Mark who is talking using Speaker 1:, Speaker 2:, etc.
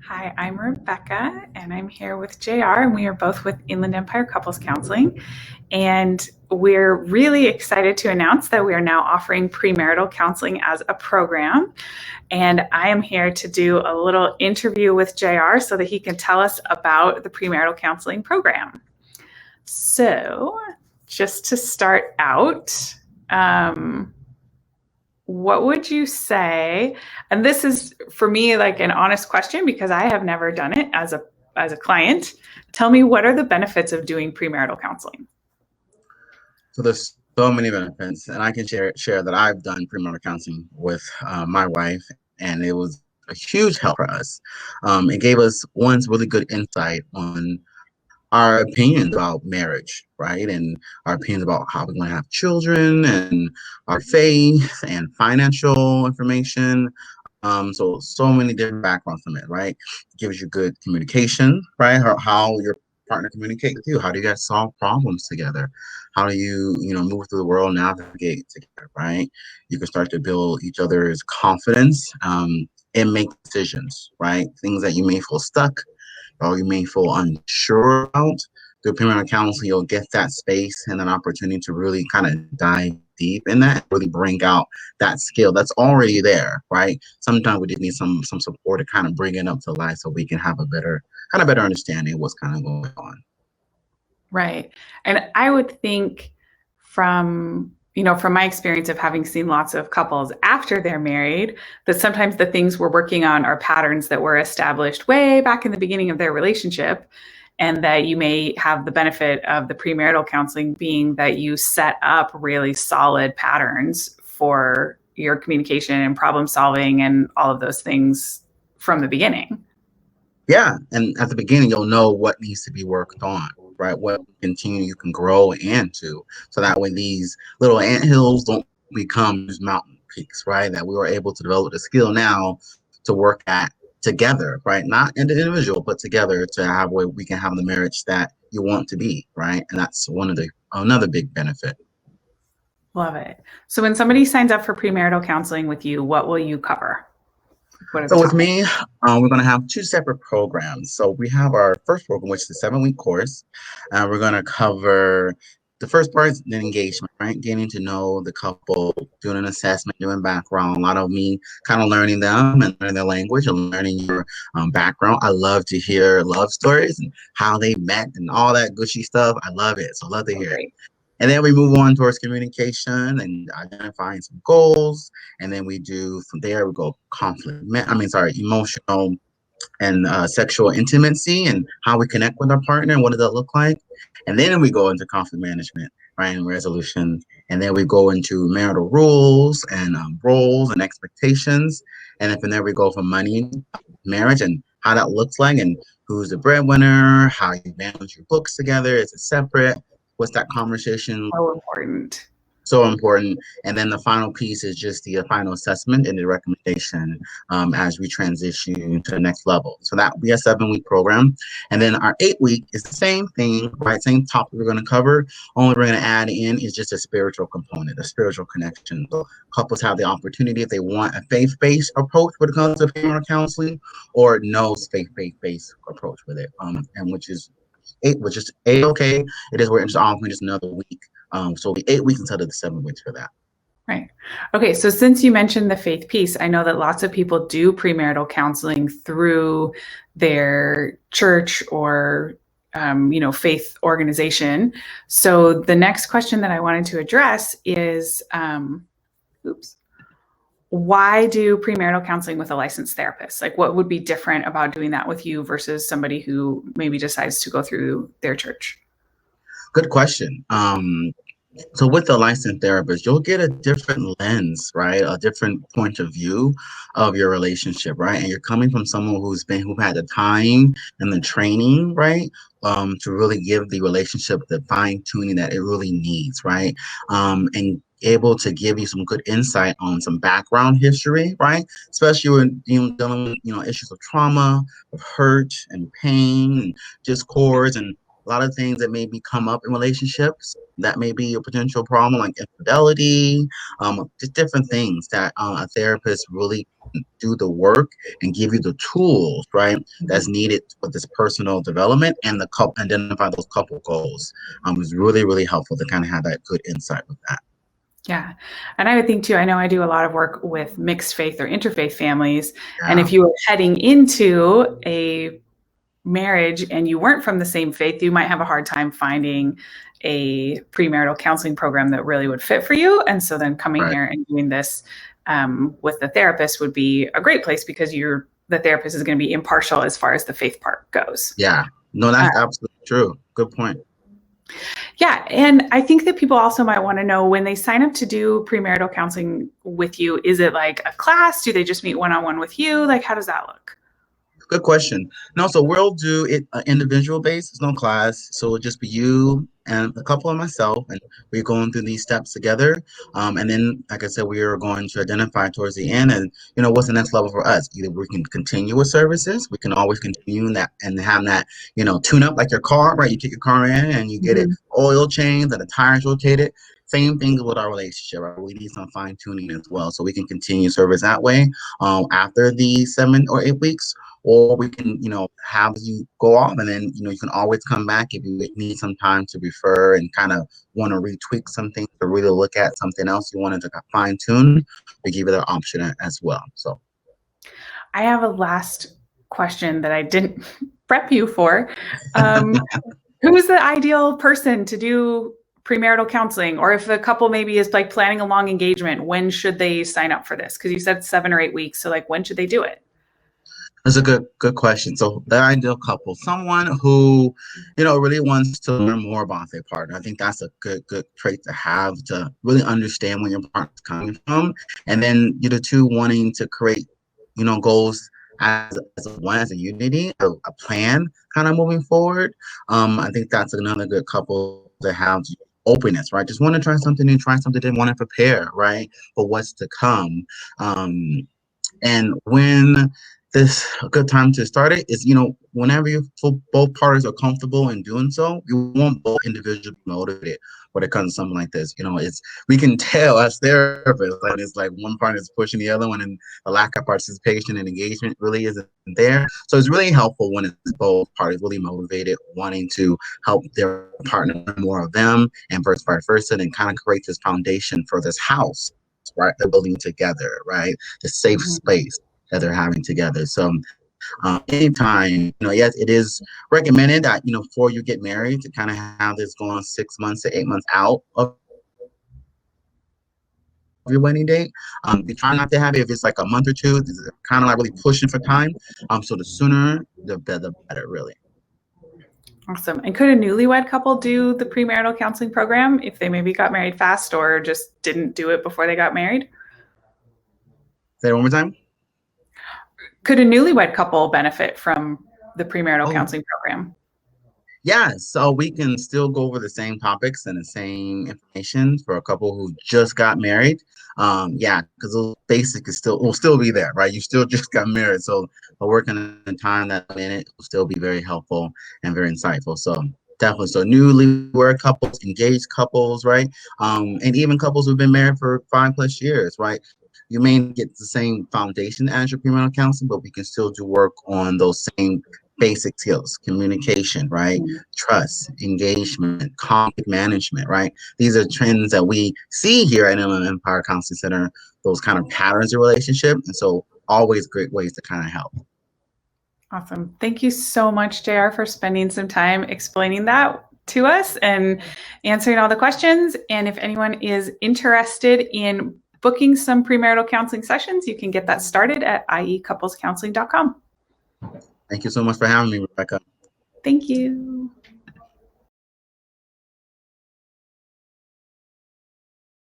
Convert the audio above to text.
Speaker 1: Hi, I'm Rebecca, and I'm here with JR, and we are both with Inland Empire Couples Counseling. And we're really excited to announce that we are now offering premarital counseling as a program. And I am here to do a little interview with JR so that he can tell us about the premarital counseling program. So, just to start out, what would you say? And this is for me like an honest question because I have never done it as a client. Tell me, what are the benefits of doing premarital counseling?
Speaker 2: So there's so many benefits, and I can share that I've done premarital counseling with my wife, and it was a huge help for us. It gave us one's really good insight on our opinions about marriage, right? And our opinions about how we're going to have children and our faith and financial information. So many different backgrounds from it, right? It gives you good communication, right? How your partner communicate with you. How do you guys solve problems together? How do you move through the world, navigate together, right? You can start to build each other's confidence and make decisions, right? Things that you may feel stuck or you may feel unsure about. Through premarital counseling, you'll get that space and an opportunity to really kind of dive deep in that, really bring out that skill that's already there, right? Sometimes we just need some support to kind of bring it up to life so we can have a better understanding of what's kind of going on.
Speaker 1: Right. And I would think from my experience of having seen lots of couples after they're married, that sometimes the things we're working on are patterns that were established way back in the beginning of their relationship. And that you may have the benefit of the premarital counseling being that you set up really solid patterns for your communication and problem solving and all of those things from the beginning.
Speaker 2: Yeah, and at the beginning, you'll know what needs to be worked on, right? What continue you can grow into, so that way these little anthills don't become just mountain peaks, right? That we were able to develop the skill now to work at together, right? Not individual, but together to have where we can have the marriage that you want to be, right? And that's one of the another big benefit.
Speaker 1: Love it. So when somebody signs up for premarital counseling with you, what will you cover? What are the
Speaker 2: So with
Speaker 1: topics?
Speaker 2: me, we're going to have two separate programs. So we have our first program, which is a 7-week course. We're going to cover the first part is the engagement, right? Getting to know the couple, doing an assessment, doing background. A lot of me kind of learning them and learning their language and learning your background. I love to hear love stories and how they met and all that gushy stuff. I love it. So I love to
Speaker 1: Oh,
Speaker 2: hear it.
Speaker 1: great.
Speaker 2: And then we move on towards communication and identifying some goals. And then we do from there, we go emotional and sexual intimacy and how we connect with our partner and what does that look like. And then we go into conflict management, right, and resolution. And then we go into marital rules and roles and expectations. And then from there, we go from money, marriage, and how that looks like, and who's the breadwinner, how you manage your books together. Is it separate? What's that conversation
Speaker 1: So important.
Speaker 2: so important. And then the final piece is just the final assessment and the recommendation as we transition to the next level. So that will be a 7-week program. And then our 8-week is the same thing, right? Same topic we're going to cover. Only we're going to add in is just a spiritual component, a spiritual connection. So couples have the opportunity if they want a faith-based approach when it comes to premarital counseling or no faith-based approach with it, and which is a-okay. It is we're just offering just another week, so it'll be 8 weeks instead of the 7 weeks for that.
Speaker 1: Right. Okay. So since you mentioned the faith piece, I know that lots of people do premarital counseling through their church or faith organization. So the next question that I wanted to address is, oops, why do premarital counseling with a licensed therapist? Like, what would be different about doing that with you versus somebody who maybe decides to go through their church?
Speaker 2: Good question. So with the licensed therapist, you'll get a different lens, right? A different point of view of your relationship, right? And you're coming from someone who had the time and the training, right? To really give the relationship the fine tuning that it really needs, right? And able to give you some good insight on some background history, right? Especially when dealing with issues of trauma, of hurt and pain, and discords and a lot of things that maybe come up in relationships that may be a potential problem, like infidelity, just different things that a therapist really do the work and give you the tools, right, that's needed for this personal development and the couple identify those couple goals. Is really, really helpful to kind of have that good insight with that.
Speaker 1: Yeah. And I would think too, I know I do a lot of work with mixed faith or interfaith families. And
Speaker 2: Yeah,
Speaker 1: if you were heading into a marriage and you weren't from the same faith, you might have a hard time finding a premarital counseling program that really would fit for you. And so then coming
Speaker 2: right.
Speaker 1: here and doing this with the therapist would be a great place because the therapist is going to be impartial as far as the faith part goes.
Speaker 2: Yeah. No,
Speaker 1: Uh,
Speaker 2: that's absolutely true. Good point.
Speaker 1: yeah. And I think that people also might want to know when they sign up to do premarital counseling with you, is it like a class? Do they just meet one-on-one with you? Like, how does that look?
Speaker 2: Good question. No, so we'll do it individual basis, no class. So it'll just be you and a couple of myself, and we're going through these steps together. And then, like I said, we are going to identify towards the end, and what's the next level for us? Either we can continue with services, we can always continue that and have that, tune up like your car, right? You take your car in and you get it oil changed and the tires rotated. Same thing with our relationship, right? We need some fine tuning as well, so we can continue service that way after the 7 or 8 weeks, or we can, have you go off and then, you can always come back if you need some time to refer and kind of want to retweak something to really look at something else you wanted to fine tune. We give you that option as well. So
Speaker 1: I have a last question that I didn't prep you for. Who's the ideal person to do premarital counseling? Or if a couple maybe is like planning a long engagement, when should they sign up for this? Because you said 7 or 8 weeks. So like when should they do it?
Speaker 2: that's a good question. So the ideal couple, someone who, really wants to learn more about their partner. I think that's a good trait to have, to really understand where your partner's coming from, and then you the two wanting to create, goals as a unity, a plan, kind of moving forward. I think that's another good couple to have. Openness, right? Just want to try something new, try something different, want to prepare, right, for what's to come. And when this a good time to start it is, whenever both parties are comfortable in doing so, you want both individuals to be motivated when it comes to something like this. We can tell as therapists, and it's like one partner is pushing the other one, and the lack of participation and engagement really isn't there. So it's really helpful when it's both parties really motivated, wanting to help their partner learn more of them, and vice versa, and kind of create this foundation for this house, right? They're building together, right? The safe space that they're having together. So anytime, yes, it is recommended that, before you get married, to kind of have this going 6 months to 8 months out of your wedding date. We try not to have it if it's like a month or two. This is kind of like really pushing for time. So the sooner, the better, really.
Speaker 1: Awesome. And could a newlywed couple do the premarital counseling program if they maybe got married fast or just didn't do it before they got married?
Speaker 2: Say it one more time.
Speaker 1: Could a newlywed couple benefit from the premarital
Speaker 2: Oh,
Speaker 1: counseling program?
Speaker 2: yeah, so we can still go over the same topics and the same information for a couple who just got married. Yeah, because the basic is still will still be there, right? You still just got married, so working in time that minute will still be very helpful and very insightful. So definitely, so newlywed couples, engaged couples, right? And even couples who've been married for 5+ years, right? You may get the same foundation as your premarital counseling, but we can still do work on those same basic skills: communication, right? Trust, engagement, conflict management, right? These are trends that we see here at Inland Empire Counseling Center, those kind of patterns of relationship. And so always great ways to kind of help.
Speaker 1: Awesome. Thank you so much, JR, for spending some time explaining that to us and answering all the questions. And if anyone is interested in booking some premarital counseling sessions, you can get that started at iecouplescounseling.com.
Speaker 2: Thank you so much for having me, Rebecca.
Speaker 1: Thank you.